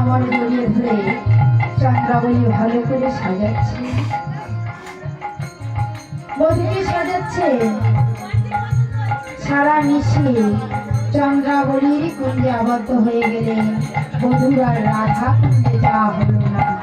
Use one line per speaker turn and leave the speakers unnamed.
কোমর জড়িয়ে ধরে চন্দ্রাবলী ভালো করে সাজাচ্ছে, বধূকে সাজাচ্ছে। সারা মিশে চন্দ্রাবলীর কুঞ্জে আবদ্ধ হয়ে গেলেন। বধূর আর রাধা কুঞ্জে যাওয়া হলো না।